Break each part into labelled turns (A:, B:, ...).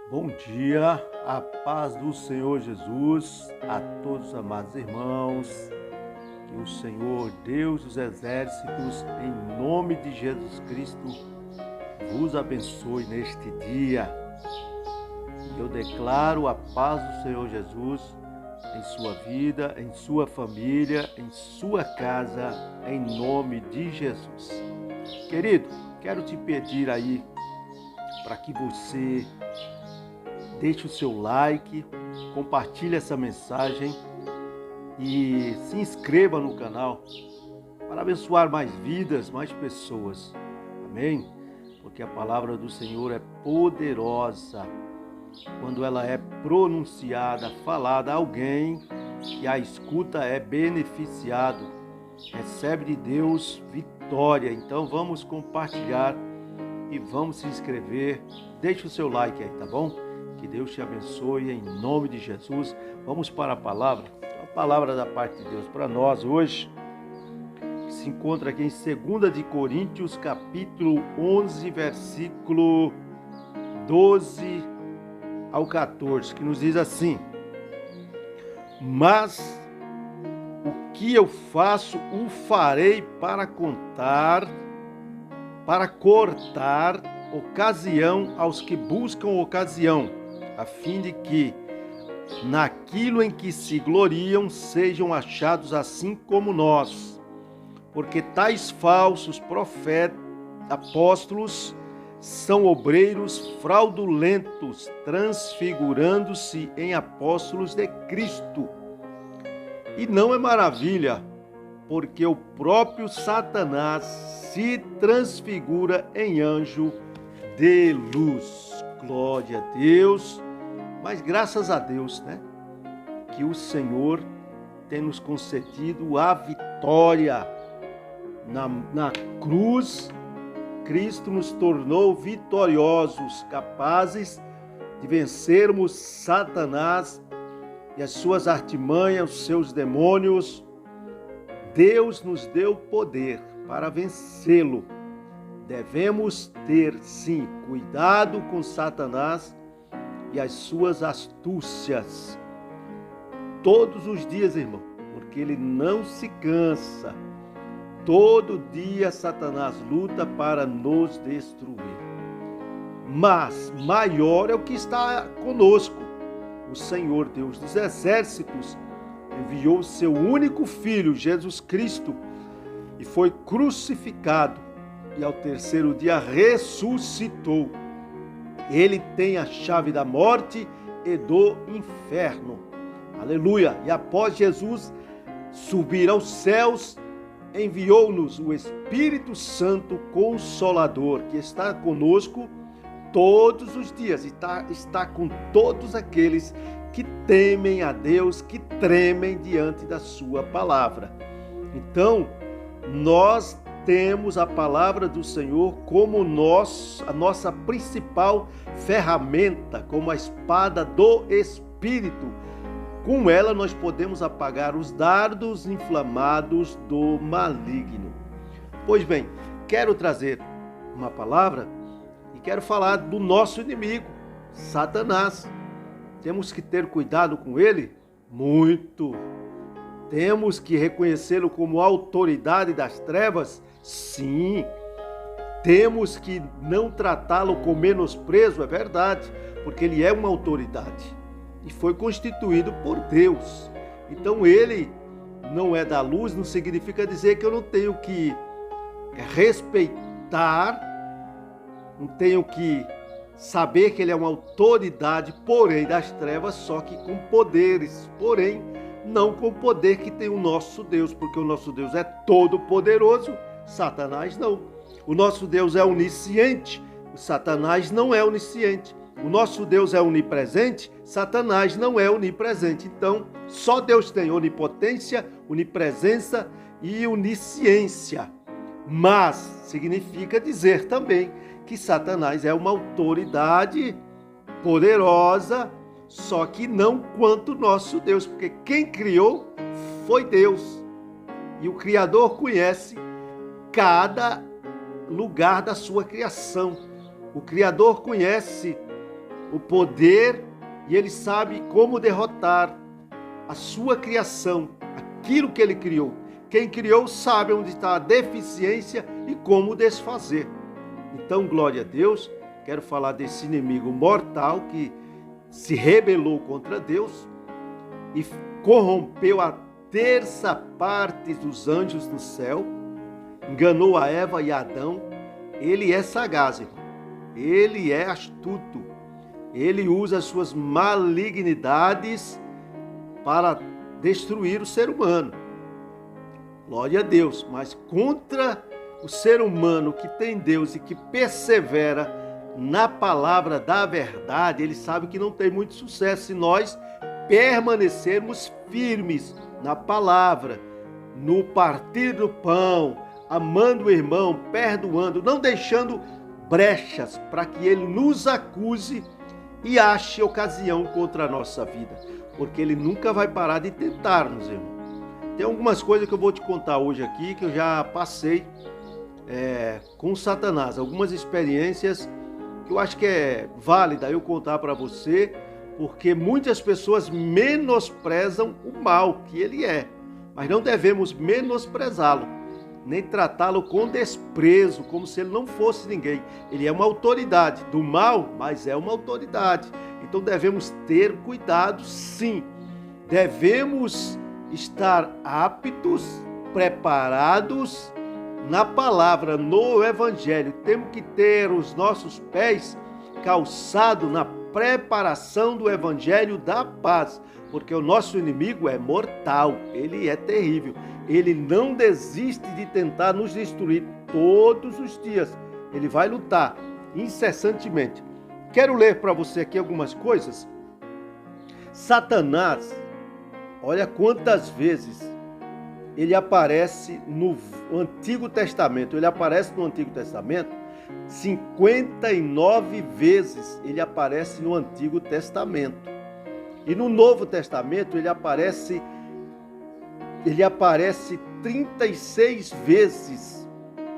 A: Bom dia, a paz do Senhor Jesus a todos os amados irmãos, que o Senhor Deus dos Exércitos, em nome de Jesus Cristo, vos abençoe neste dia. Eu declaro a paz do Senhor Jesus em sua vida, em sua família, em sua casa, em nome de Jesus. Querido, quero te pedir aí para que você deixe o seu like, compartilhe essa mensagem e se inscreva no canal para abençoar mais vidas, mais pessoas. Amém? Porque a palavra do Senhor é poderosa quando ela é pronunciada, falada a alguém que a escuta é beneficiado, recebe de Deus vitória. Então vamos compartilhar e vamos se inscrever. Deixe o seu like aí, tá bom? Que Deus te abençoe em nome de Jesus. Vamos para a palavra da parte de Deus para nós hoje, que se encontra aqui em 2 de Coríntios, capítulo 11, versículo 12 ao 14, que nos diz assim: mas o que eu faço, o farei para cortar ocasião aos que buscam ocasião, a fim de que, naquilo em que se gloriam, sejam achados assim como nós. Porque tais falsos profetas, apóstolos, são obreiros fraudulentos, transfigurando-se em apóstolos de Cristo. E não é maravilha, porque o próprio Satanás se transfigura em anjo de luz. Glória a Deus. Mas graças a Deus, que o Senhor tem nos concedido a vitória. Na cruz, Cristo nos tornou vitoriosos, capazes de vencermos Satanás e as suas artimanhas, os seus demônios. Deus nos deu poder para vencê-lo. Devemos ter, sim, cuidado com Satanás e as suas astúcias todos os dias, irmão, porque ele não se cansa. Todo dia Satanás luta para nos destruir. Mas maior é o que está conosco. O Senhor Deus dos Exércitos enviou o seu único Filho, Jesus Cristo, e foi crucificado, e ao terceiro dia ressuscitou. Ele tem a chave da morte e do inferno. Aleluia! E após Jesus subir aos céus, enviou-nos o Espírito Santo Consolador, que está conosco todos os dias, está com todos aqueles que temem a Deus, que tremem diante da sua palavra. Então, nós temos a palavra do Senhor como a nossa principal ferramenta, como a espada do Espírito. Com ela nós podemos apagar os dardos inflamados do maligno. Pois bem, quero trazer uma palavra e quero falar do nosso inimigo, Satanás. Temos que ter cuidado com ele? Muito. Temos que reconhecê-lo como autoridade das trevas? Sim. Temos que não tratá-lo com menosprezo? É verdade, porque ele é uma autoridade e foi constituído por Deus. Então ele não é da luz, não significa dizer que eu não tenho que respeitar, não tenho que saber que ele é uma autoridade, porém das trevas, só que com poderes, porém não com o poder que tem o nosso Deus, porque o nosso Deus é todo poderoso, Satanás não. O nosso Deus é onisciente, o Satanás não é onisciente. O nosso Deus é onipresente, Satanás não é onipresente. Então, só Deus tem onipotência, onipresença e onisciência. Mas significa dizer também que Satanás é uma autoridade poderosa, só que não quanto nosso Deus, porque quem criou foi Deus. E o Criador conhece cada lugar da sua criação. O Criador conhece o poder e ele sabe como derrotar a sua criação, aquilo que ele criou. Quem criou sabe onde está a deficiência e como desfazer. Então, glória a Deus, quero falar desse inimigo mortal que se rebelou contra Deus e corrompeu a terça parte dos anjos no céu, enganou a Eva e a Adão. Ele é sagaz, irmão. Ele é astuto. Ele usa as suas malignidades para destruir o ser humano. Glória a Deus. Mas contra o ser humano que tem Deus e que persevera na palavra da verdade, ele sabe que não tem muito sucesso se nós permanecermos firmes na palavra, no partir do pão, amando o irmão, perdoando, não deixando brechas para que ele nos acuse e ache ocasião contra a nossa vida, porque ele nunca vai parar de tentar-nos, irmão. Tem algumas coisas que eu vou te contar hoje aqui que eu já passei com Satanás, algumas experiências que eu acho que é válida eu contar para você, porque muitas pessoas menosprezam o mal que ele é, mas não devemos menosprezá-lo, nem tratá-lo com desprezo, como se ele não fosse ninguém. Ele é uma autoridade do mal, mas é uma autoridade. Então devemos ter cuidado, sim. Devemos estar aptos, preparados na palavra, no evangelho. Temos que ter os nossos pés calçados na preparação do evangelho da paz, porque o nosso inimigo é mortal, ele é terrível. Ele não desiste de tentar nos destruir todos os dias. Ele vai lutar incessantemente. Quero ler para você aqui algumas coisas. Satanás, olha quantas vezes ele aparece no Antigo Testamento. Ele aparece no Antigo Testamento 59 vezes. Ele aparece no Antigo Testamento. E no Novo Testamento ele aparece 36 vezes.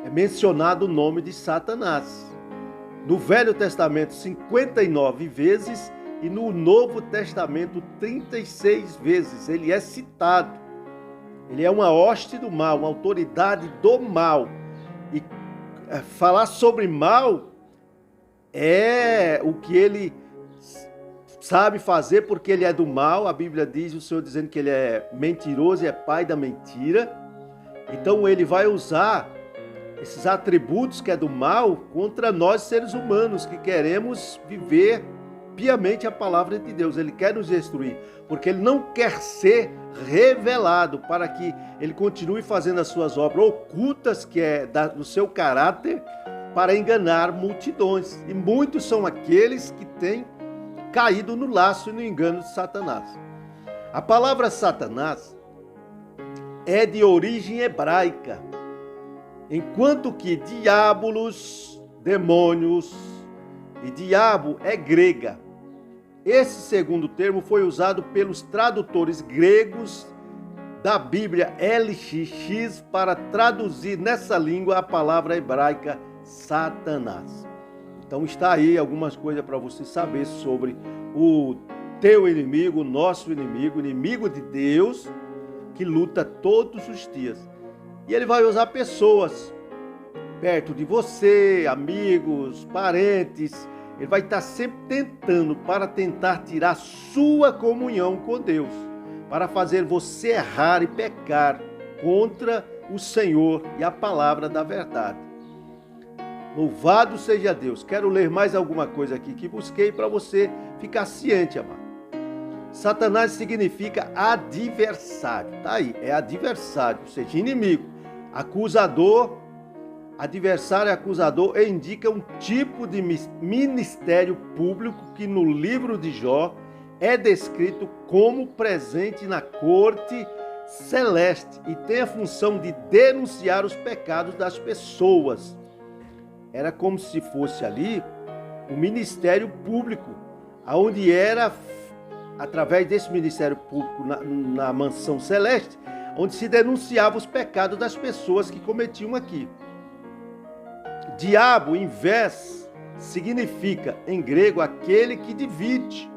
A: É mencionado o nome de Satanás. No Velho Testamento 59 vezes e no Novo Testamento 36 vezes. Ele é citado. Ele é uma hoste do mal, uma autoridade do mal. E falar sobre mal é o que ele sabe fazer, porque ele é do mal. A Bíblia diz, o Senhor dizendo que ele é mentiroso e é pai da mentira. Então ele vai usar esses atributos que é do mal contra nós seres humanos que queremos viver piamente a palavra de Deus. Ele quer nos destruir, porque ele não quer ser revelado, para que ele continue fazendo as suas obras ocultas, que é do seu caráter, para enganar multidões. E muitos são aqueles que têm caído no laço e no engano de Satanás. A palavra Satanás é de origem hebraica, enquanto que diabolos, demônios e diabo é grega. Esse segundo termo foi usado pelos tradutores gregos da Bíblia LXX para traduzir nessa língua a palavra hebraica Satanás. Então está aí algumas coisas para você saber sobre o teu inimigo, o nosso inimigo, inimigo de Deus, que luta todos os dias. E ele vai usar pessoas perto de você, amigos, parentes. Ele vai estar sempre tentando para tentar tirar sua comunhão com Deus, para fazer você errar e pecar contra o Senhor e a palavra da verdade. Louvado seja Deus. Quero ler mais alguma coisa aqui que busquei para você ficar ciente, amado. Satanás significa adversário. Tá aí, é adversário, ou seja, inimigo. Acusador, adversário e acusador indica um tipo de ministério público que no livro de Jó é descrito como presente na corte celeste e tem a função de denunciar os pecados das pessoas. Era como se fosse ali um ministério público, onde era, através desse ministério público na mansão celeste, onde se denunciava os pecados das pessoas que cometiam aqui. Diabo, em vez significa, em grego, aquele que divide.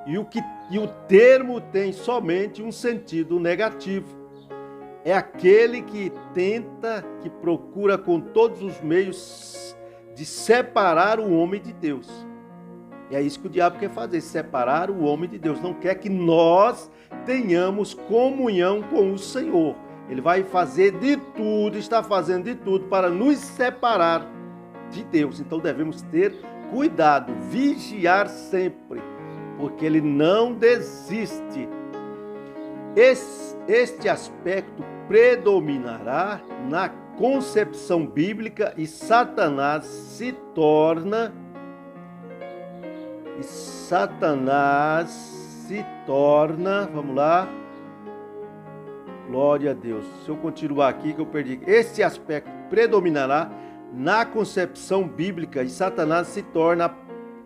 A: E o termo tem somente um sentido negativo. É aquele que tenta, que procura com todos os meios de separar o homem de Deus. E é isso que o diabo quer fazer, separar o homem de Deus. Não quer que nós tenhamos comunhão com o Senhor. Ele vai fazer de tudo, está fazendo de tudo para nos separar de Deus. Então devemos ter cuidado, vigiar sempre, porque ele não desiste. Este aspecto predominará na concepção bíblica e Satanás se torna, vamos lá, glória a Deus. Se eu continuar aqui que eu perdi. Este aspecto predominará na concepção bíblica e Satanás se torna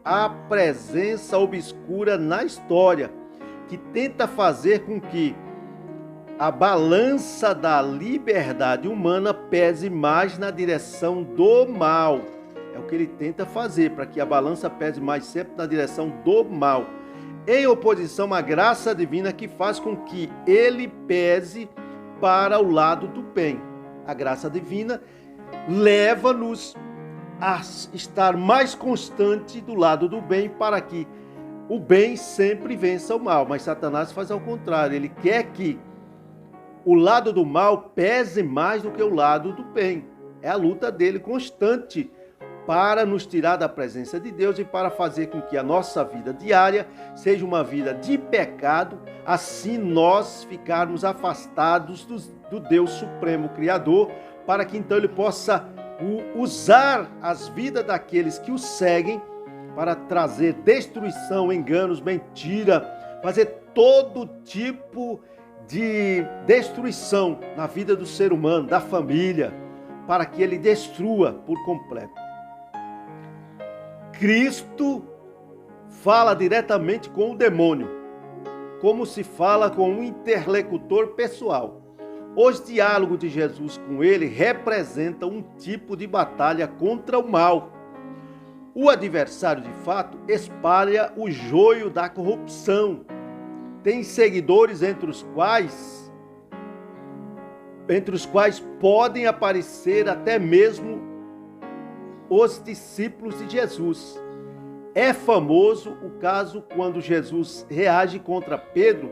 A: a presença obscura na história, que tenta fazer com que a balança da liberdade humana pese mais na direção do mal. É o que ele tenta fazer, para que a balança pese mais sempre na direção do mal, em oposição à graça divina que faz com que ele pese para o lado do bem. A graça divina leva-nos a estar mais constante do lado do bem, para que o bem sempre vença o mal. Mas Satanás faz ao contrário, ele quer que o lado do mal pese mais do que o lado do bem. É a luta dele constante para nos tirar da presença de Deus e para fazer com que a nossa vida diária seja uma vida de pecado, assim nós ficarmos afastados do Deus Supremo Criador, para que então ele possa usar as vidas daqueles que o seguem para trazer destruição, enganos, mentira, fazer todo tipo de destruição na vida do ser humano, da família, para que ele destrua por completo. Cristo fala diretamente com o demônio, como se fala com um interlocutor pessoal. Os diálogos de Jesus com ele representam um tipo de batalha contra o mal. O adversário, de fato, espalha o joio da corrupção. Tem seguidores entre os quais podem aparecer até mesmo os discípulos de Jesus. É famoso o caso quando Jesus reage contra Pedro,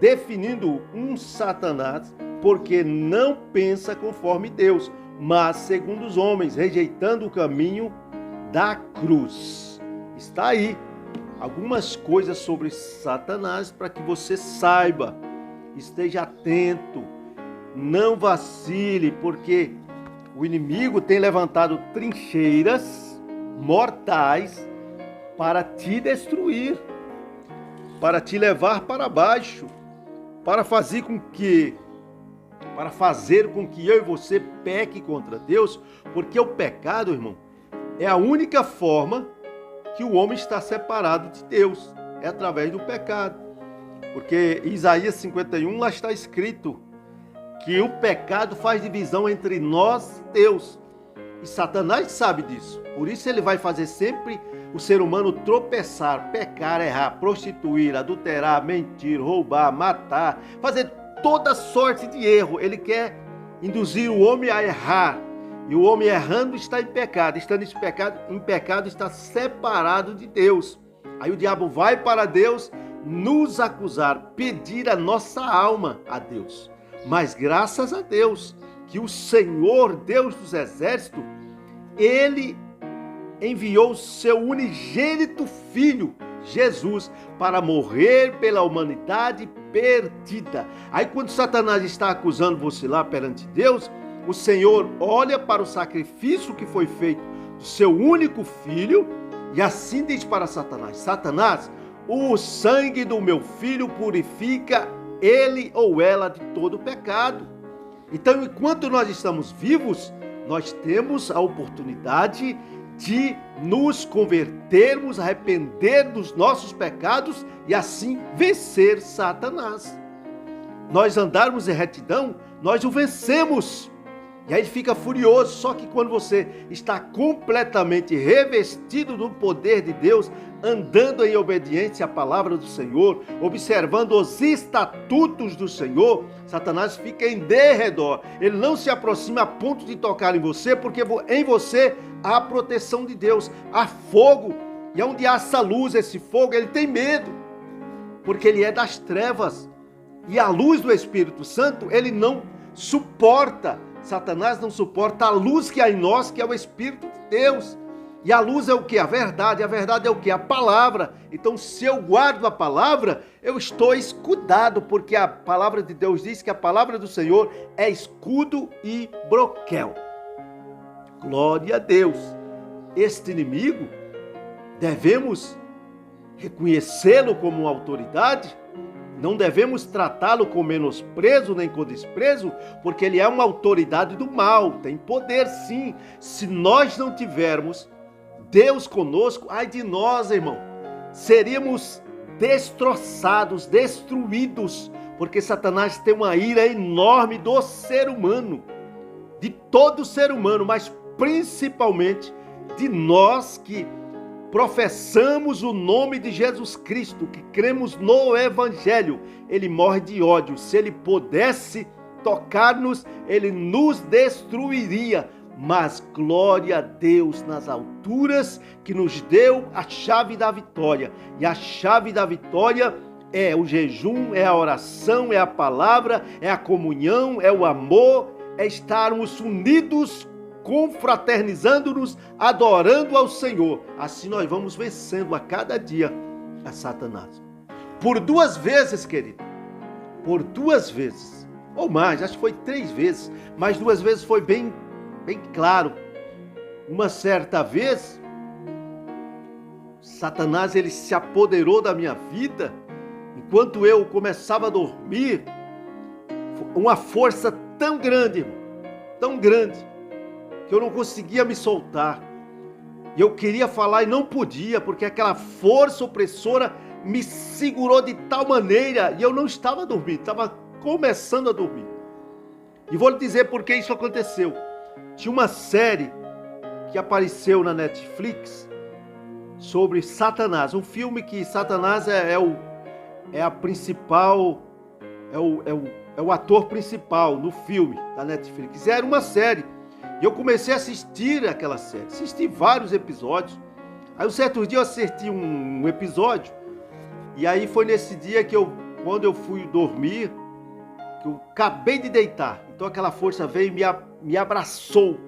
A: definindo um Satanás, porque não pensa conforme Deus, mas segundo os homens, rejeitando o caminho da cruz. Está aí algumas coisas sobre Satanás para que você saiba, esteja atento, não vacile, porque o inimigo tem levantado trincheiras mortais para te destruir, para te levar para baixo, para fazer com que eu e você peque contra Deus, porque o pecado, irmão, é a única forma que o homem está separado de Deus, é através do pecado. Porque em Isaías 51 lá está escrito que o pecado faz divisão entre nós e Deus. E Satanás sabe disso. Por isso ele vai fazer sempre o ser humano tropeçar, pecar, errar, prostituir, adulterar, mentir, roubar, matar, fazer toda sorte de erro. Ele quer induzir o homem a errar. E o homem errando está em pecado. Estando em pecado está separado de Deus. Aí o diabo vai para Deus nos acusar, pedir a nossa alma a Deus. Mas graças a Deus que o Senhor, Deus dos exércitos, ele enviou o seu unigênito Filho, Jesus, para morrer pela humanidade perdida. Aí quando Satanás está acusando você lá perante Deus, o Senhor olha para o sacrifício que foi feito do seu único Filho e assim diz para Satanás: Satanás, o sangue do meu Filho purifica ele ou ela de todo pecado. Então, enquanto nós estamos vivos, nós temos a oportunidade de nos convertermos, arrepender dos nossos pecados e assim vencer Satanás. Nós andarmos em retidão, nós o vencemos. E aí ele fica furioso. Só que quando você está completamente revestido do poder de Deus, andando em obediência à palavra do Senhor, observando os estatutos do Senhor, Satanás fica em derredor. Ele não se aproxima a ponto de tocar em você, porque em você há a proteção de Deus, há fogo. E onde há essa luz, esse fogo, ele tem medo, porque ele é das trevas. E a luz do Espírito Santo, ele não suporta. Satanás não suporta a luz que há em nós, que é o Espírito de Deus. E a luz é o que? A verdade. A verdade é o que? A palavra. Então, se eu guardo a palavra, eu estou escudado, porque a palavra de Deus diz que a palavra do Senhor é escudo e broquel. Glória a Deus. Este inimigo, devemos reconhecê-lo como uma autoridade. Não devemos tratá-lo com menosprezo nem com desprezo, porque ele é uma autoridade do mal, tem poder sim. Se nós não tivermos Deus conosco, ai de nós, irmão, seríamos destroçados, destruídos, porque Satanás tem uma ira enorme do ser humano, de todo ser humano, mas principalmente de nós que professamos o nome de Jesus Cristo, que cremos no Evangelho. Ele morre de ódio. Se ele pudesse tocar-nos, ele nos destruiria. Mas glória a Deus nas alturas, que nos deu a chave da vitória. E a chave da vitória é o jejum, é a oração, é a palavra, é a comunhão, é o amor, é estarmos unidos, confraternizando-nos, adorando ao Senhor. Assim nós vamos vencendo a cada dia a Satanás. Por 2 vezes, querido, por 2 vezes, ou mais, acho que foi 3 vezes, mas 2 vezes foi bem claro. Uma certa vez, Satanás ele se apoderou da minha vida, enquanto eu começava a dormir, uma força tão grande, irmão, tão grande, que eu não conseguia me soltar. E eu queria falar e não podia, porque aquela força opressora me segurou de tal maneira, e eu não estava dormindo, estava começando a dormir. E vou lhe dizer por que isso aconteceu. Tinha uma série que apareceu na Netflix sobre Satanás, um filme que Satanás é a principal, é o ator principal no filme da Netflix. Era uma série. E eu comecei a assistir aquela série, assisti vários episódios. Aí um certo dia eu assisti um episódio, e aí foi nesse dia que quando eu fui dormir, que eu acabei de deitar. Então aquela força veio e me abraçou,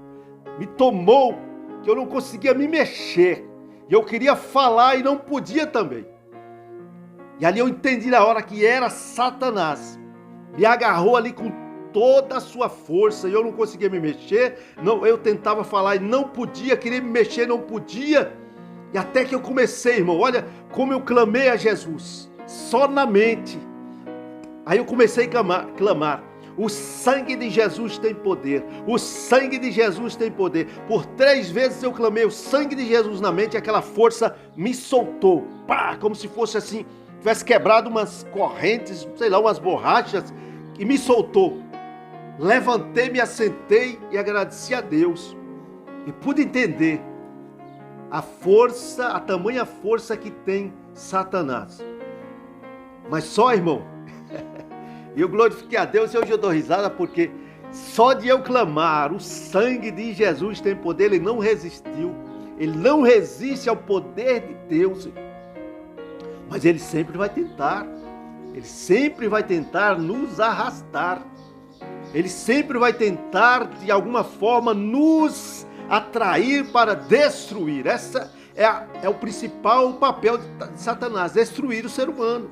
A: me tomou, que eu não conseguia me mexer. E eu queria falar e não podia também. E ali eu entendi na hora que era Satanás. Me agarrou ali com toda a sua força, e eu não conseguia me mexer. Não, eu tentava falar e não podia, queria me mexer, não podia. E até que eu comecei, irmão, olha como eu clamei a Jesus, só na mente. Aí eu comecei a clamar. O sangue de Jesus tem poder, o sangue de Jesus tem poder. Por 3 vezes eu clamei o sangue de Jesus na mente, e aquela força me soltou, pá, como se fosse assim, tivesse quebrado umas correntes, sei lá, umas borrachas, e me soltou. Levantei, me assentei e agradeci a Deus. E pude entender a força, a tamanha força que tem Satanás. Mas só, irmão, eu glorifiquei a Deus e hoje eu dou risada, porque só de eu clamar, o sangue de Jesus tem poder, ele não resistiu. Ele não resiste ao poder de Deus. Mas ele sempre vai tentar. Ele sempre vai tentar nos arrastar. Ele sempre vai tentar, de alguma forma, nos atrair para destruir. Essa é o principal papel de Satanás, destruir o ser humano.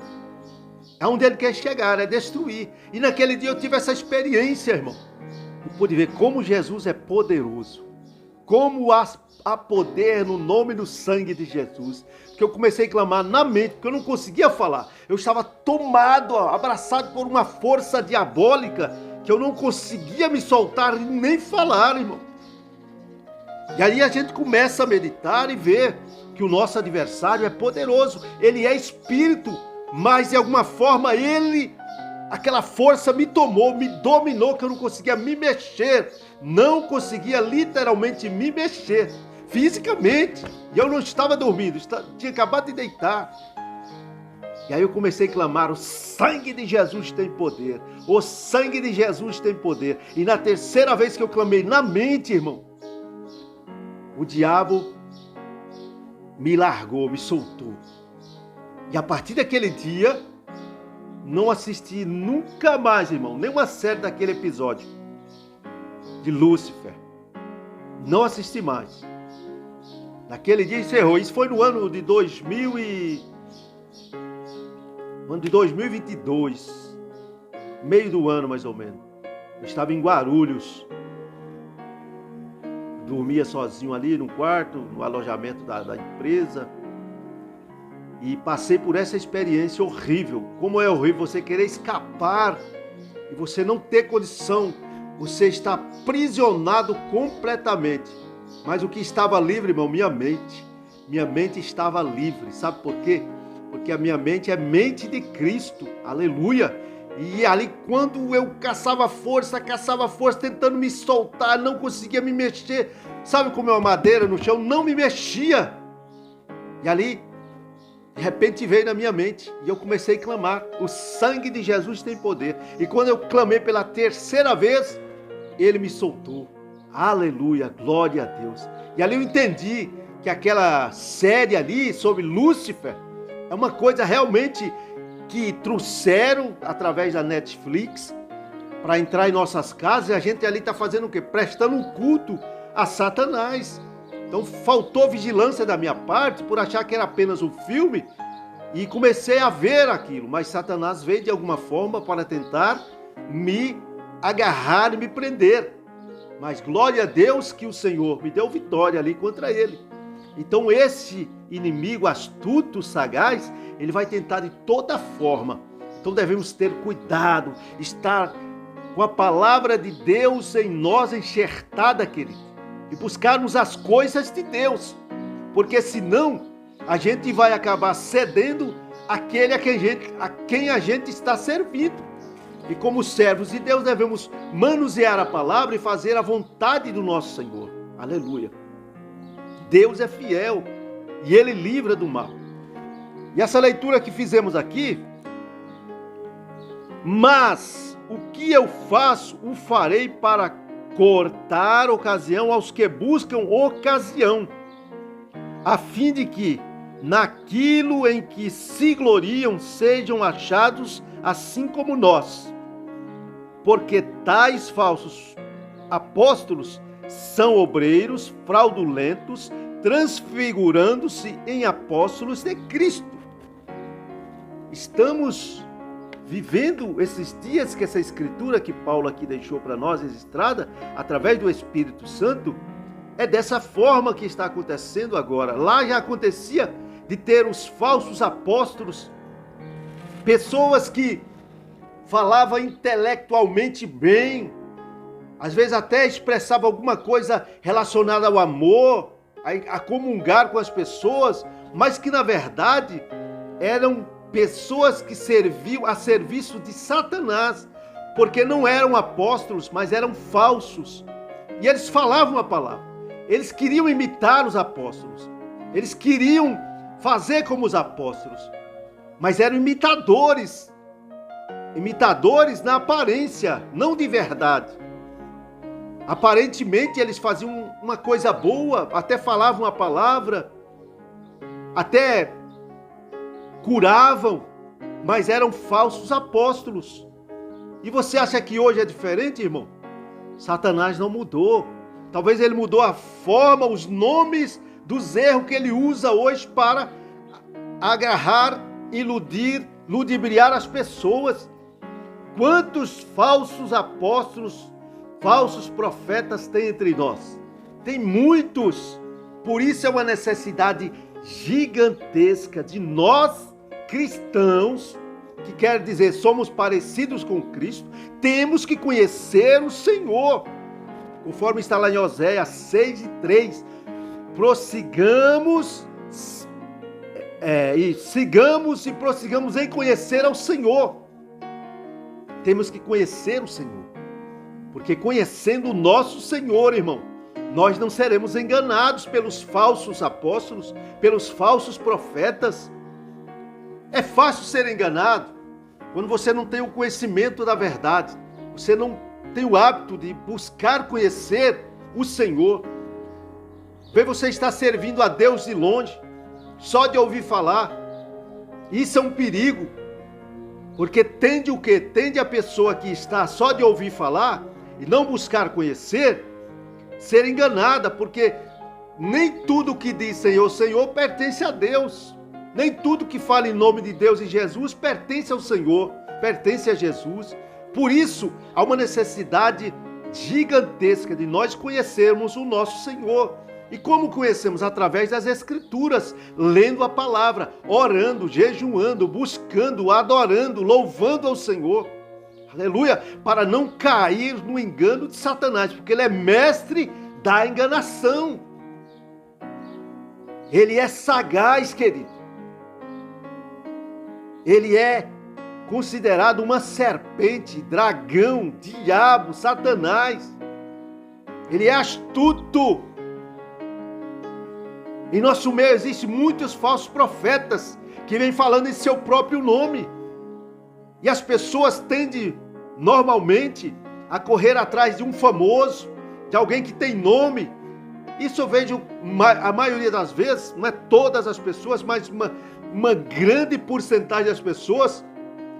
A: É onde ele quer chegar, é destruir. E naquele dia eu tive essa experiência, irmão. Eu pude ver como Jesus é poderoso. Como há poder no nome e no sangue de Jesus. Que eu comecei a clamar na mente, porque eu não conseguia falar. Eu estava tomado, abraçado por uma força diabólica, que eu não conseguia me soltar e nem falar, irmão. E aí a gente começa a meditar e ver que o nosso adversário é poderoso. Ele é espírito, mas de alguma forma ele aquela força me tomou, me dominou, que eu não conseguia me mexer. Não conseguia literalmente me mexer, fisicamente. E eu não estava dormindo, tinha acabado de deitar. E aí eu comecei a clamar: o sangue de Jesus tem poder, o sangue de Jesus tem poder. E na terceira vez que eu clamei na mente, irmão, o diabo me largou, me soltou. E a partir daquele dia, não assisti nunca mais, irmão, nenhuma série daquele episódio de Lúcifer. Não assisti mais. Naquele dia encerrou. Isso foi no ano de 2022, meio do ano mais ou menos. Eu estava em Guarulhos, dormia sozinho ali no quarto, no alojamento da empresa, e passei por essa experiência horrível. Como é horrível você querer escapar e você não ter condição, você está aprisionado completamente. Mas o que estava livre, irmão, minha mente estava livre. Sabe por quê? Porque a minha mente é mente de Cristo, aleluia. E ali quando eu caçava força, tentando me soltar, não conseguia me mexer, sabe como é uma madeira no chão, não me mexia. E ali, de repente veio na minha mente, e eu comecei a clamar: o sangue de Jesus tem poder. E quando eu clamei pela terceira vez, ele me soltou, aleluia, glória a Deus. E ali eu entendi que aquela série ali sobre Lúcifer é uma coisa realmente que trouxeram através da Netflix para entrar em nossas casas, e a gente ali está fazendo o quê? Prestando um culto a Satanás. Então faltou vigilância da minha parte por achar que era apenas um filme, e comecei a ver aquilo, mas Satanás veio de alguma forma para tentar me agarrar e me prender. Mas glória a Deus que o Senhor me deu vitória ali contra ele. Então esse inimigo astuto, sagaz, ele vai tentar de toda forma. Então devemos ter cuidado, estar com a palavra de Deus em nós enxertada, querido, e buscarmos as coisas de Deus, porque senão a gente vai acabar cedendo àquele a quem a gente está servindo. E como servos de Deus devemos manusear a palavra e fazer a vontade do nosso Senhor. Aleluia. Deus é fiel e Ele livra do mal. E essa leitura que fizemos aqui: mas o que eu faço, o farei para cortar ocasião aos que buscam ocasião, a fim de que naquilo em que se gloriam sejam achados assim como nós. Porque tais falsos apóstolos são obreiros fraudulentos, transfigurando-se em apóstolos de Cristo. Estamos vivendo esses dias que essa escritura que Paulo aqui deixou para nós registrada através do Espírito Santo, é dessa forma que está acontecendo agora. Lá já acontecia de ter os falsos apóstolos, pessoas que falavam intelectualmente bem, às vezes até expressava alguma coisa relacionada ao amor, a comungar com as pessoas, mas que na verdade eram pessoas que serviam a serviço de Satanás, porque não eram apóstolos, mas eram falsos. E eles falavam a palavra, eles queriam imitar os apóstolos, eles queriam fazer como os apóstolos, mas eram imitadores na aparência, não de verdade. Aparentemente eles faziam uma coisa boa, até falavam a palavra, até curavam, mas eram falsos apóstolos. E você acha que hoje é diferente, irmão? Satanás não mudou. Talvez ele mudou a forma, os nomes dos erros que ele usa hoje para agarrar, iludir, ludibriar as pessoas. Quantos falsos apóstolos, falsos profetas tem entre nós? Tem muitos. Por isso é uma necessidade gigantesca de nós, cristãos, que quer dizer somos parecidos com Cristo, temos que conhecer o Senhor. Conforme está lá em Oséias 6:3, prossigamos e sigamos e prossigamos em conhecer ao Senhor. Temos que conhecer o Senhor. Porque conhecendo o nosso Senhor, irmão, nós não seremos enganados pelos falsos apóstolos, pelos falsos profetas. É fácil ser enganado quando você não tem o conhecimento da verdade. Você não tem o hábito de buscar conhecer o Senhor. Vê, você está servindo a Deus de longe, só de ouvir falar. Isso é um perigo. Porque tende o quê? Tende a pessoa que está só de ouvir falar e não buscar conhecer, ser enganada, porque nem tudo que diz Senhor, Senhor pertence a Deus. Nem tudo que fala em nome de Deus e Jesus pertence ao Senhor, pertence a Jesus. Por isso, há uma necessidade gigantesca de nós conhecermos o nosso Senhor. E como conhecemos? Através das Escrituras, lendo a palavra, orando, jejuando, buscando, adorando, louvando ao Senhor. Aleluia! Para não cair no engano de Satanás, porque ele é mestre da enganação. Ele é sagaz, querido. Ele é considerado uma serpente, dragão, diabo, Satanás. Ele é astuto. Em nosso meio existem muitos falsos profetas que vêm falando em seu próprio nome. E as pessoas tendem, normalmente, a correr atrás de um famoso, de alguém que tem nome. Isso eu vejo a maioria das vezes, não é todas as pessoas, mas uma grande porcentagem das pessoas,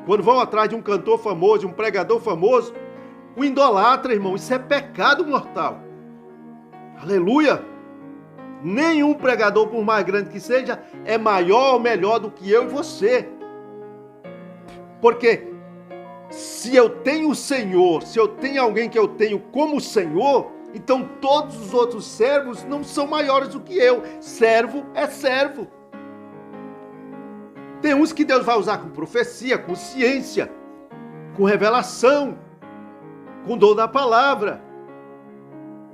A: quando vão atrás de um cantor famoso, de um pregador famoso, o idolatra, irmão. Isso é pecado mortal. Aleluia! Nenhum pregador, por mais grande que seja, é maior ou melhor do que eu e você. Porque se eu tenho o Senhor, se eu tenho alguém que eu tenho como Senhor, então todos os outros servos não são maiores do que eu. Servo é servo. Tem uns que Deus vai usar com profecia, com ciência, com revelação, com dom da palavra.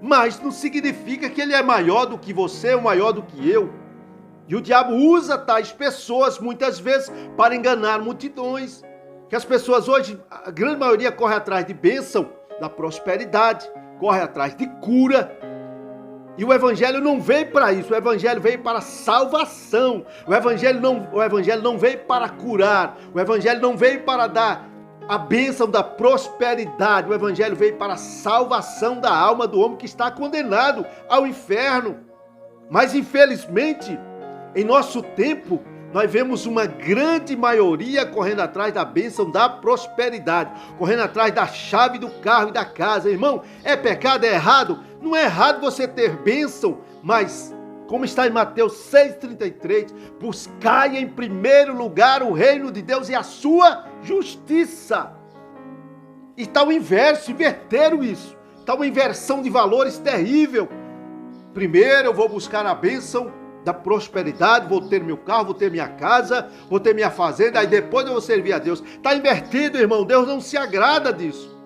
A: Mas não significa que ele é maior do que você ou maior do que eu. E o diabo usa tais pessoas muitas vezes para enganar multidões. Que as pessoas hoje, a grande maioria corre atrás de bênção, da prosperidade, corre atrás de cura. E o evangelho não veio para isso, o evangelho veio para salvação. O evangelho não veio para curar, o evangelho não veio para dar a bênção da prosperidade. O evangelho veio para a salvação da alma do homem que está condenado ao inferno. Mas infelizmente, em nosso tempo, nós vemos uma grande maioria correndo atrás da bênção da prosperidade, correndo atrás da chave do carro e da casa. Irmão, é pecado, é errado? Não é errado você ter bênção, mas, como está em Mateus 6,33, buscai em primeiro lugar o reino de Deus e a sua justiça. E está o inverso, inverteram isso. Está uma inversão de valores terrível. Primeiro eu vou buscar a bênção da prosperidade, vou ter meu carro, vou ter minha casa, vou ter minha fazenda, aí depois eu vou servir a Deus. Está invertido, irmão. Deus não se agrada disso.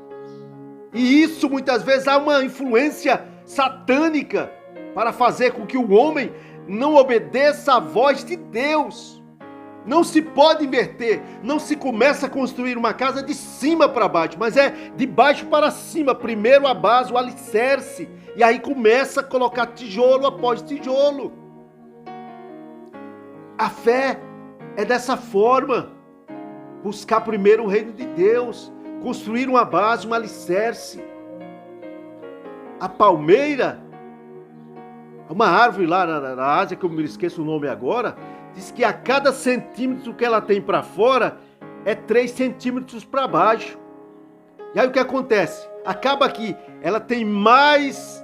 A: E isso muitas vezes há uma influência satânica para fazer com que o homem não obedeça à voz de Deus. Não se pode inverter, não se começa a construir uma casa de cima para baixo, mas é de baixo para cima. Primeiro a base, o alicerce, e aí começa a colocar tijolo após tijolo. A fé é dessa forma. Buscar primeiro o reino de Deus, construir uma base, um alicerce. A palmeira, uma árvore lá na Ásia, que eu me esqueço o nome agora, diz que a cada centímetro que ela tem para fora, é 3 centímetros para baixo. E aí o que acontece? Acaba que ela tem mais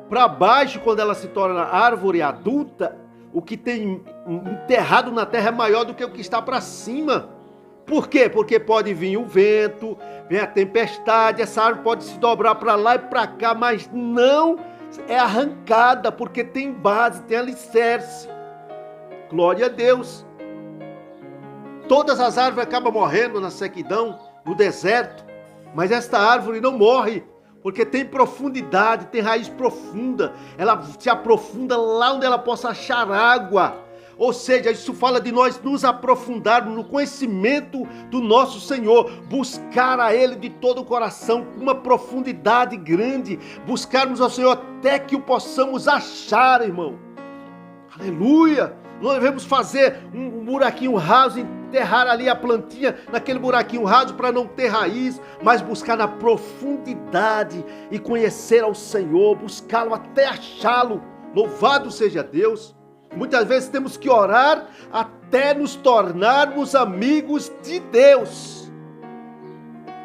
A: para baixo quando ela se torna árvore adulta. O que tem enterrado na terra é maior do que o que está para cima. Por quê? Porque pode vir o vento, vem a tempestade, essa árvore pode se dobrar para lá e para cá, mas não é arrancada, porque tem base, tem alicerce. Glória a Deus. Todas as árvores acabam morrendo na sequidão, no deserto, mas esta árvore não morre, porque tem profundidade, tem raiz profunda. Ela se aprofunda lá onde ela possa achar água, Ou seja, isso fala de nós nos aprofundarmos no conhecimento do nosso Senhor, buscar a Ele de todo o coração, com uma profundidade grande, buscarmos ao Senhor até que o possamos achar, irmão. Aleluia! Nós devemos fazer um buraquinho raso, enterrar ali a plantinha naquele buraquinho raso para não ter raiz, mas buscar na profundidade e conhecer ao Senhor, buscá-lo até achá-lo. Louvado seja Deus! Muitas vezes temos que orar até nos tornarmos amigos de Deus.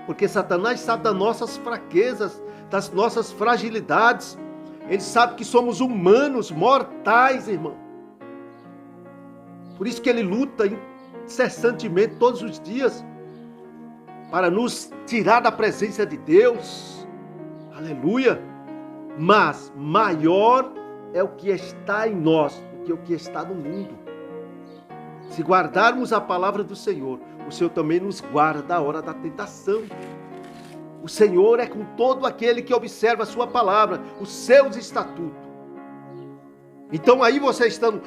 A: Porque Satanás sabe das nossas fraquezas, das nossas fragilidades. Ele sabe que somos humanos, mortais, irmão. Por isso que ele luta incessantemente, todos os dias, para nos tirar da presença de Deus. Aleluia! Mas maior é o que está em nós do que o que está no mundo. Se guardarmos a palavra do Senhor, o Senhor também nos guarda da hora da tentação. O Senhor é com todo aquele que observa a sua palavra, os seus estatutos. Então aí você estando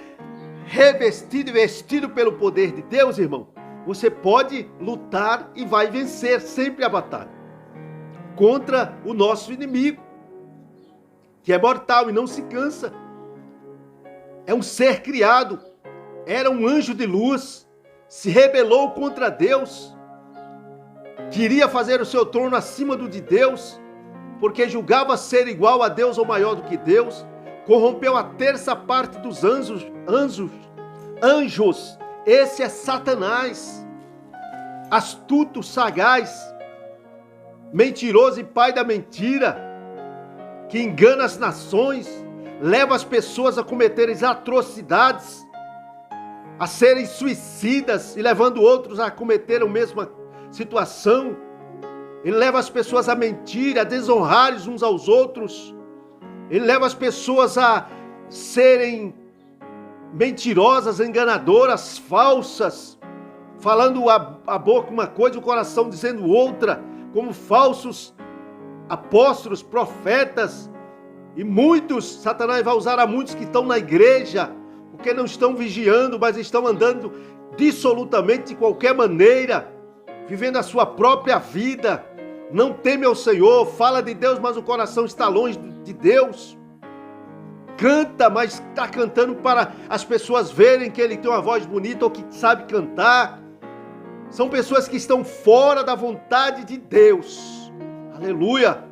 A: revestido e vestido pelo poder de Deus, irmão, você pode lutar e vai vencer sempre a batalha contra o nosso inimigo, que é mortal e não se cansa. É um ser criado, era um anjo de luz, se rebelou contra Deus, queria fazer o seu trono acima do de Deus, porque julgava ser igual a Deus ou maior do que Deus, corrompeu a terça parte dos anjos. Esse é Satanás, astuto, sagaz, mentiroso e pai da mentira, que engana as nações, leva as pessoas a cometerem atrocidades, a serem suicidas e levando outros a cometer a mesma situação. Ele leva as pessoas a mentir, a desonrar uns aos outros. Ele leva as pessoas a serem mentirosas, enganadoras, falsas, falando a boca uma coisa, o coração dizendo outra, como falsos apóstolos, profetas. E muitos, Satanás vai usar a muitos que estão na igreja, porque não estão vigiando, mas estão andando dissolutamente de qualquer maneira, vivendo a sua própria vida, não teme ao Senhor, fala de Deus, mas o coração está longe de Deus. Canta, mas está cantando para as pessoas verem que ele tem uma voz bonita ou que sabe cantar. São pessoas que estão fora da vontade de Deus. Aleluia!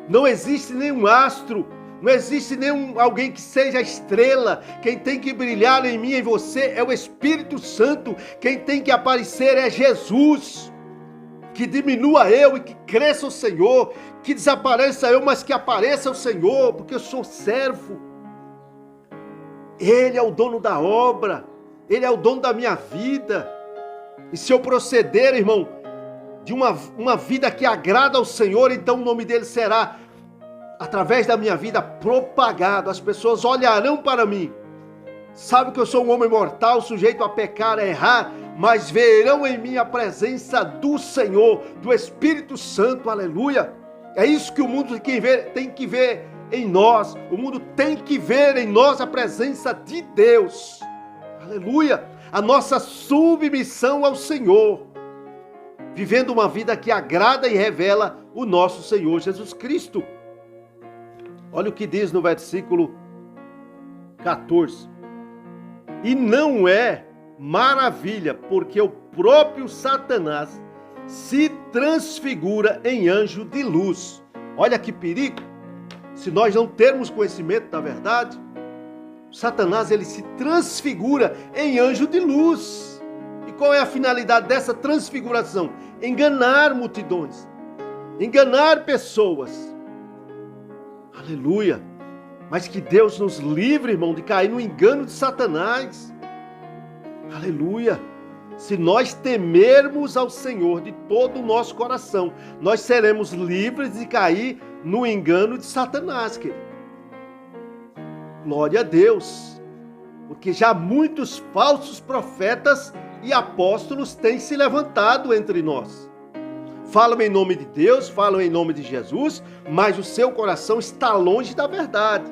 A: Não existe nenhum astro, não existe nenhum alguém que seja estrela. Quem tem que brilhar em mim e em você é o Espírito Santo. Quem tem que aparecer é Jesus. Que diminua eu e que cresça o Senhor, que desapareça eu, mas que apareça o Senhor, porque eu sou servo. Ele é o dono da obra, Ele é o dono da minha vida. E se eu proceder, irmão, de uma vida que agrada ao Senhor, então o nome dele será, através da minha vida, propagado. As pessoas olharão para mim, sabem que eu sou um homem mortal, sujeito a pecar, a errar, mas verão em mim a presença do Senhor, do Espírito Santo, aleluia. É isso que o mundo tem que ver em nós, o mundo tem que ver em nós a presença de Deus, aleluia. A nossa submissão ao Senhor, vivendo uma vida que agrada e revela o nosso Senhor Jesus Cristo. Olha o que diz no versículo 14. E não é maravilha, porque o próprio Satanás se transfigura em anjo de luz. Olha que perigo, se nós não termos conhecimento da verdade. Satanás, ele se transfigura em anjo de luz. E qual é a finalidade dessa transfiguração? Enganar multidões, enganar pessoas. Aleluia. Mas que Deus nos livre, irmão, de cair no engano de Satanás. Aleluia. Se nós temermos ao Senhor de todo o nosso coração, nós seremos livres de cair no engano de Satanás, querido. Glória a Deus. Porque já muitos falsos profetas e apóstolos têm se levantado entre nós. Falam em nome de Deus, falam em nome de Jesus, mas o seu coração está longe da verdade.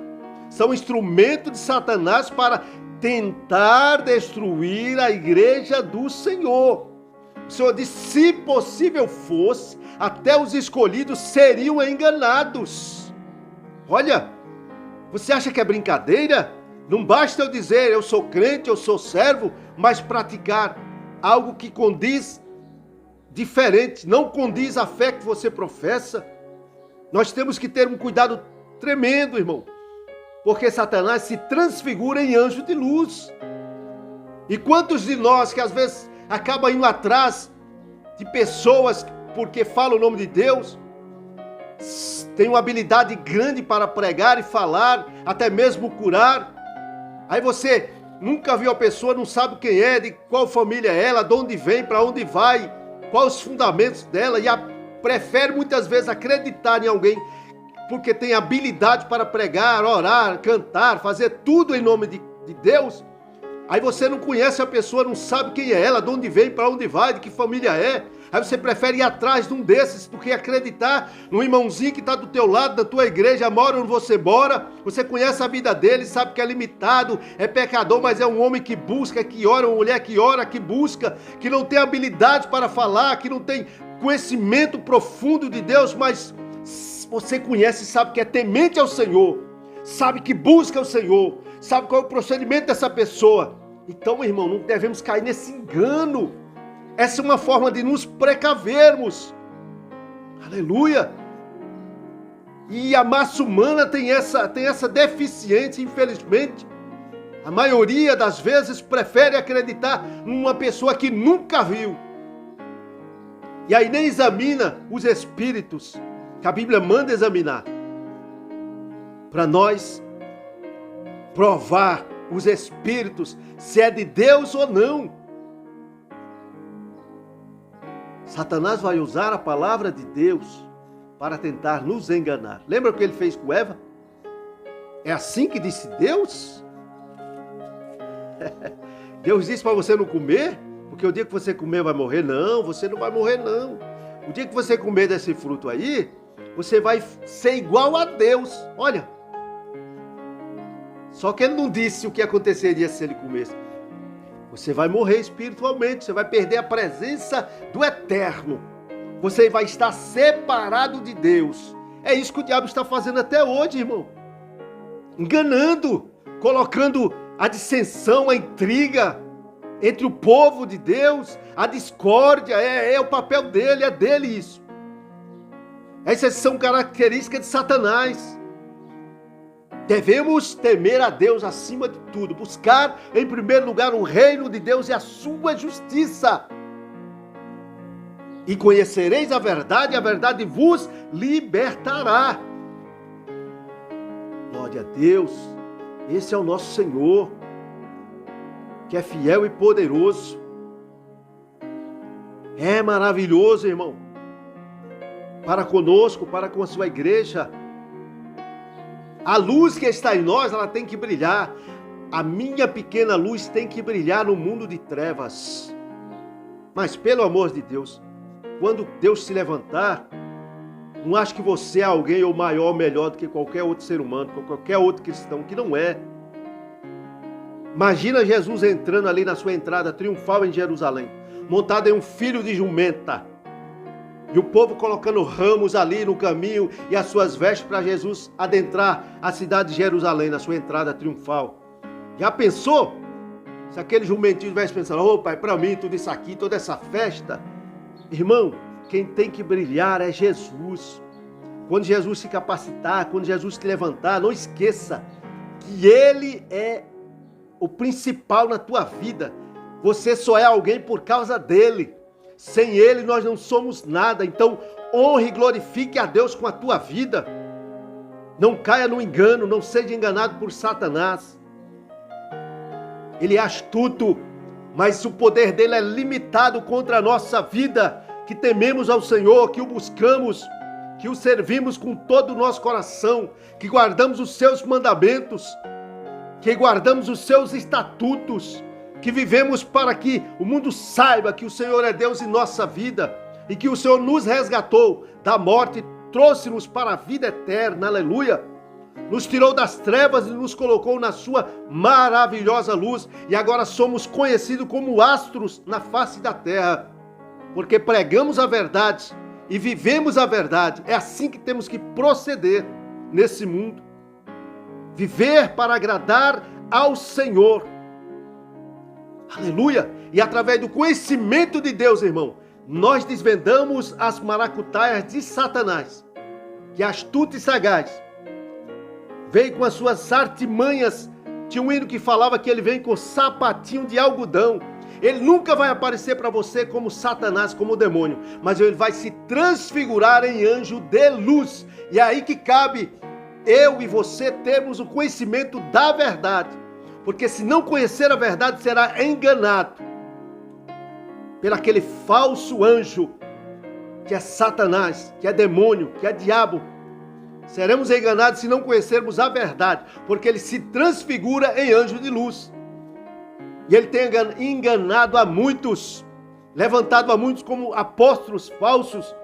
A: São instrumento de Satanás para tentar destruir a igreja do Senhor. O Senhor disse, se possível fosse, até os escolhidos seriam enganados. Olha, você acha que é brincadeira? Não basta eu dizer, eu sou crente, eu sou servo, mas praticar algo que condiz diferente, não condiz à fé que você professa. Nós temos que ter um cuidado tremendo, irmão, porque Satanás se transfigura em anjo de luz. E quantos de nós que às vezes acabam indo atrás de pessoas porque falam o nome de Deus, tem uma habilidade grande para pregar e falar, até mesmo curar. Aí você nunca viu a pessoa, não sabe quem é, de qual família é ela, de onde vem, para onde vai, quais os fundamentos dela, e prefere muitas vezes acreditar em alguém porque tem habilidade para pregar, orar, cantar, fazer tudo em nome de Deus. Aí você não conhece a pessoa, não sabe quem é ela, de onde vem, para onde vai, de que família é. Aí você prefere ir atrás de um desses do que acreditar no irmãozinho que está do teu lado, da tua igreja, mora onde você mora. Você conhece a vida dele, sabe que é limitado, é pecador, mas é um homem que busca, que ora, uma mulher que ora, que busca, que não tem habilidade para falar, que não tem conhecimento profundo de Deus, mas você conhece e sabe que é temente ao Senhor, sabe que busca o Senhor, sabe qual é o procedimento dessa pessoa. Então, irmão, não devemos cair nesse engano. Essa é uma forma de nos precavermos. Aleluia! E a massa humana tem essa deficiência, infelizmente. A maioria das vezes prefere acreditar numa pessoa que nunca viu. E aí nem examina os espíritos que a Bíblia manda examinar, para nós provar os espíritos se é de Deus ou não. Satanás vai usar a palavra de Deus para tentar nos enganar. Lembra o que ele fez com Eva? É assim que disse Deus? Deus disse para você não comer, porque o dia que você comer vai morrer. Não, você não vai morrer não. O dia que você comer desse fruto aí, você vai ser igual a Deus. Olha, só que ele não disse o que aconteceria se ele comesse. Você vai morrer espiritualmente, você vai perder a presença do Eterno. Você vai estar separado de Deus. É isso que o diabo está fazendo até hoje, irmão. Enganando, colocando a dissensão, a intriga entre o povo de Deus, a discórdia, é o papel dele, é dele isso. Essas são características de Satanás. Devemos temer a Deus acima de tudo, buscar em primeiro lugar o reino de Deus e a sua justiça. E conhecereis a verdade vos libertará. Glória a Deus, esse é o nosso Senhor, que é fiel e poderoso. É maravilhoso, irmão, para conosco, para com a sua igreja. A luz que está em nós, ela tem que brilhar. A minha pequena luz tem que brilhar no mundo de trevas. Mas pelo amor de Deus, quando Deus se levantar, não acho que você é alguém ou maior ou melhor do que qualquer outro ser humano, qualquer outro cristão, que não é. Imagina Jesus entrando ali na sua entrada triunfal em Jerusalém, montado em um filho de jumenta. E o povo colocando ramos ali no caminho e as suas vestes para Jesus adentrar a cidade de Jerusalém, na sua entrada triunfal. Já pensou? Se aquele jumentinho estivesse pensando, ô pai, para mim tudo isso aqui, toda essa festa. Irmão, quem tem que brilhar é Jesus. Quando Jesus se capacitar, quando Jesus se levantar, não esqueça que Ele é o principal na tua vida. Você só é alguém por causa dEle. Sem Ele nós não somos nada. Então honre e glorifique a Deus com a tua vida. Não caia no engano, não seja enganado por Satanás. Ele é astuto, mas o poder dele é limitado contra a nossa vida, que tememos ao Senhor, que o buscamos, que o servimos com todo o nosso coração, que guardamos os seus mandamentos, que guardamos os seus estatutos, que vivemos para que o mundo saiba que o Senhor é Deus em nossa vida e que o Senhor nos resgatou da morte e trouxe-nos para a vida eterna, aleluia. nos tirou das trevas e nos colocou na sua maravilhosa luz, e agora somos conhecidos como astros na face da terra, porque pregamos a verdade e vivemos a verdade. É assim que temos que proceder nesse mundo. Viver para agradar ao Senhor. Aleluia! E através do conhecimento de Deus, irmão, nós desvendamos as maracutaias de Satanás, que é astuto e sagaz. Veio com as suas artimanhas. Tinha um hino que falava que ele vem com sapatinho de algodão. Ele nunca vai aparecer para você como Satanás, como demônio, mas ele vai se transfigurar em anjo de luz. E é aí que cabe eu e você termos o conhecimento da verdade. Porque se não conhecer a verdade, será enganado pelo aquele falso anjo, que é Satanás, que é demônio, que é diabo. Seremos enganados se não conhecermos a verdade, porque ele se transfigura em anjo de luz. E ele tem enganado a muitos, levantado a muitos como apóstolos falsos,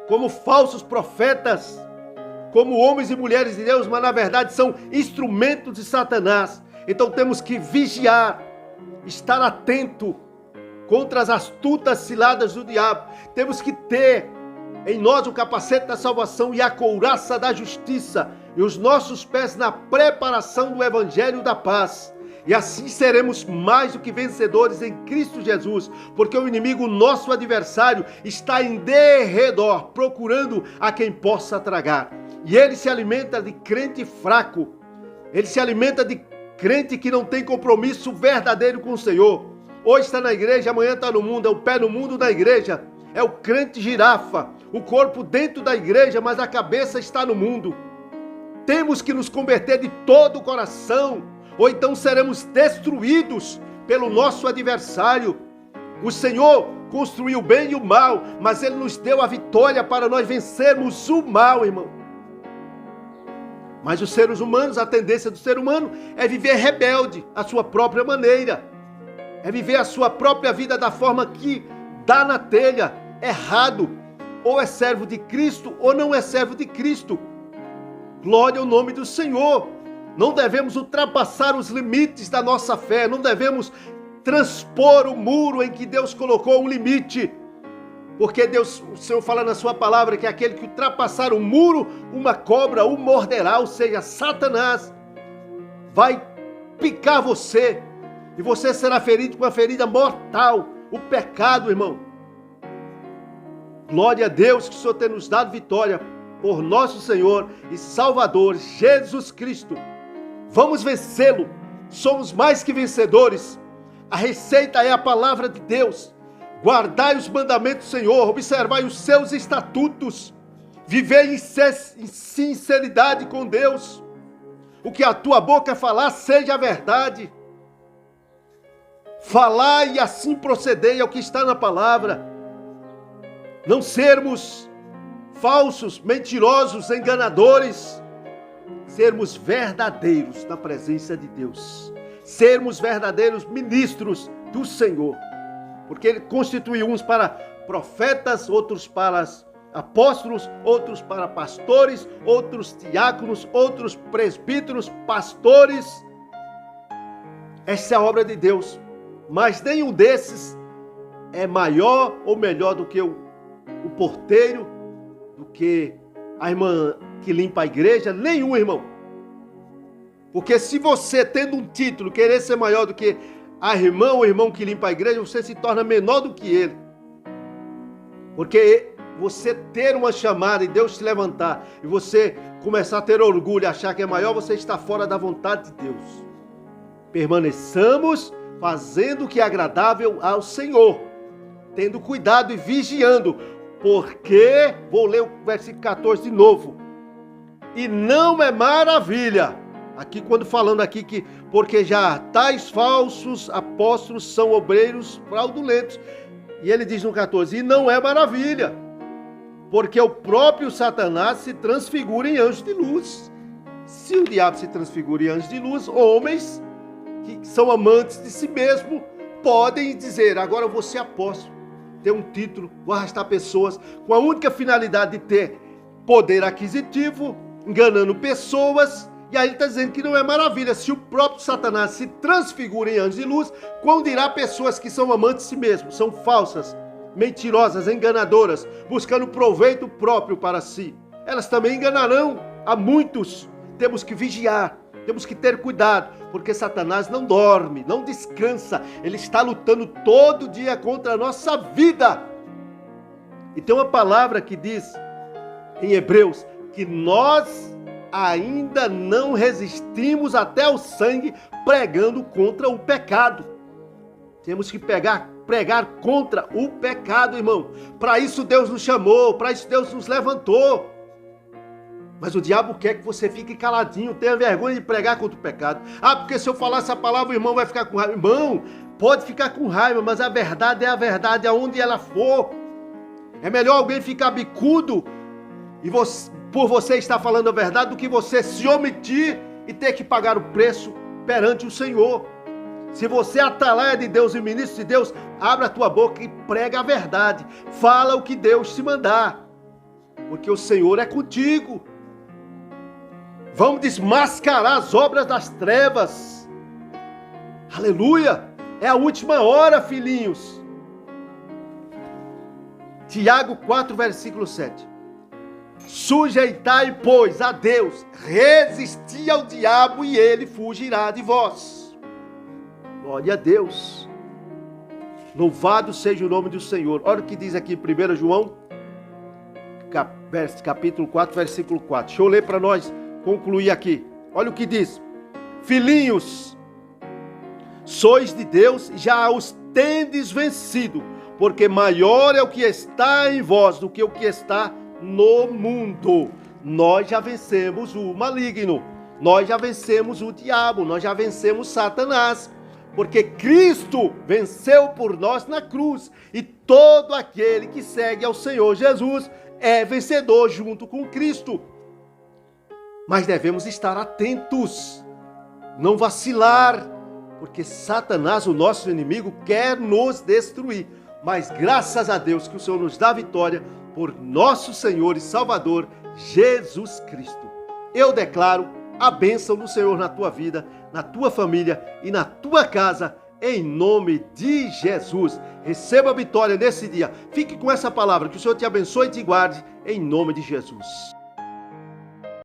A: como falsos profetas, como homens e mulheres de Deus, mas na verdade são instrumentos de Satanás. Então temos que vigiar, estar atento contra as astutas ciladas do diabo. Temos que ter em nós o capacete da salvação e a couraça da justiça, e os nossos pés na preparação do evangelho da paz. E assim seremos mais do que vencedores em Cristo Jesus, porque o inimigo, nosso adversário, está em derredor, procurando a quem possa tragar. E ele se alimenta de crente fraco, ele se alimenta de crente que não tem compromisso verdadeiro com o Senhor. Hoje está na igreja, amanhã está no mundo, é o pé no mundo da igreja, é o crente girafa, o corpo dentro da igreja, mas a cabeça está no mundo. Temos que nos converter de todo o coração, ou então seremos destruídos pelo nosso adversário. O Senhor construiu o bem e o mal, mas Ele nos deu a vitória para nós vencermos o mal, irmão. Mas os seres humanos, a tendência do ser humano é viver rebelde à sua própria maneira, é viver a sua própria vida da forma que dá na telha, errado. Ou é servo de Cristo ou não é servo de Cristo. Glória ao nome do Senhor. Não devemos ultrapassar os limites da nossa fé, não devemos transpor o muro em que Deus colocou um limite. Porque Deus, o Senhor fala na sua palavra que aquele que ultrapassar o muro, uma cobra o morderá, ou seja, Satanás vai picar você e você será ferido com uma ferida mortal, o pecado, irmão. Glória a Deus que o Senhor tem nos dado vitória por nosso Senhor e Salvador Jesus Cristo. Vamos vencê-lo, somos mais que vencedores. A receita é a palavra de Deus. Guardai os mandamentos do Senhor, observai os seus estatutos, vivei em sinceridade com Deus. O que a tua boca falar, seja a verdade. Falai e assim procedei ao que está na palavra. Não sermos falsos, mentirosos, enganadores. Sermos verdadeiros na presença de Deus. Sermos verdadeiros ministros do Senhor. Porque Ele constituiu uns para profetas, outros para apóstolos, outros para pastores, outros diáconos, outros presbíteros, pastores. Essa é a obra de Deus. Mas nenhum desses é maior ou melhor do que o porteiro, do que a irmã que limpa a igreja. Nenhum, irmão. Porque se você, tendo um título, querer ser maior do que a irmã ou o irmão que limpa a igreja, você se torna menor do que ele. Porque você ter uma chamada e Deus te levantar, e você começar a ter orgulho e achar que é maior, você está fora da vontade de Deus. Permaneçamos fazendo o que é agradável ao Senhor, tendo cuidado e vigiando, porque, vou ler o versículo 14 de novo, e não é maravilha, aqui quando falando aqui que, porque já tais falsos apóstolos são obreiros fraudulentos, e ele diz no 14, e não é maravilha, porque o próprio Satanás se transfigura em anjo de luz. Se o diabo se transfigura em anjo de luz, homens que são amantes de si mesmo podem dizer, agora eu vou ser apóstolo, ter um título, vou arrastar pessoas com a única finalidade de ter poder aquisitivo, enganando pessoas E aí ele está dizendo que não é maravilha. Se o próprio Satanás se transfigura em anjos de luz, quão dirá pessoas que são amantes de si mesmos, são falsas, mentirosas, enganadoras, buscando proveito próprio para si. Elas também enganarão a muitos. Temos que vigiar, temos que ter cuidado, porque Satanás não dorme, não descansa. Ele está lutando todo dia contra a nossa vida. E tem uma palavra que diz em Hebreus que nós ainda não resistimos até ao sangue pregando contra o pecado. Temos que pregar contra o pecado, irmão. Para isso Deus nos chamou, para isso Deus nos levantou. Mas o diabo quer que você fique caladinho, tenha vergonha de pregar contra o pecado. Ah, porque se eu falar essa palavra, o irmão vai ficar com raiva. Irmão, pode ficar com raiva, mas a verdade é a verdade, aonde ela for. É melhor alguém ficar bicudo e por você estar falando a verdade do que você se omitir e ter que pagar o preço perante o Senhor. Se você é atalaia de Deus e ministro de Deus, abra a tua boca e prega a verdade. Fala o que Deus te mandar, porque o Senhor é contigo. Vamos desmascarar as obras das trevas. Aleluia! É a última hora, filhinhos. Tiago 4, versículo 7. Sujeitai, pois, a Deus, resisti ao diabo e ele fugirá de vós. Glória a Deus. Louvado seja o nome do Senhor. Olha o que diz aqui em 1 João, capítulo 4, versículo 4. Deixa eu ler para nós concluir aqui. Olha o que diz. Filhinhos, sois de Deus e já os tendes vencido, porque maior é o que está em vós do que o que está no mundo. Nós já vencemos o maligno, nós já vencemos o diabo, nós já vencemos Satanás, porque Cristo venceu por nós na cruz, e todo aquele que segue ao Senhor Jesus é vencedor junto com Cristo. Mas devemos estar atentos, não vacilar, porque Satanás, o nosso inimigo, quer nos destruir. Mas graças a Deus que o Senhor nos dá vitória por nosso Senhor e Salvador, Jesus Cristo. Eu declaro a bênção do Senhor na tua vida, na tua família e na tua casa, em nome de Jesus. Receba a vitória nesse dia. Fique com essa palavra, que o Senhor te abençoe e te guarde, em nome de Jesus.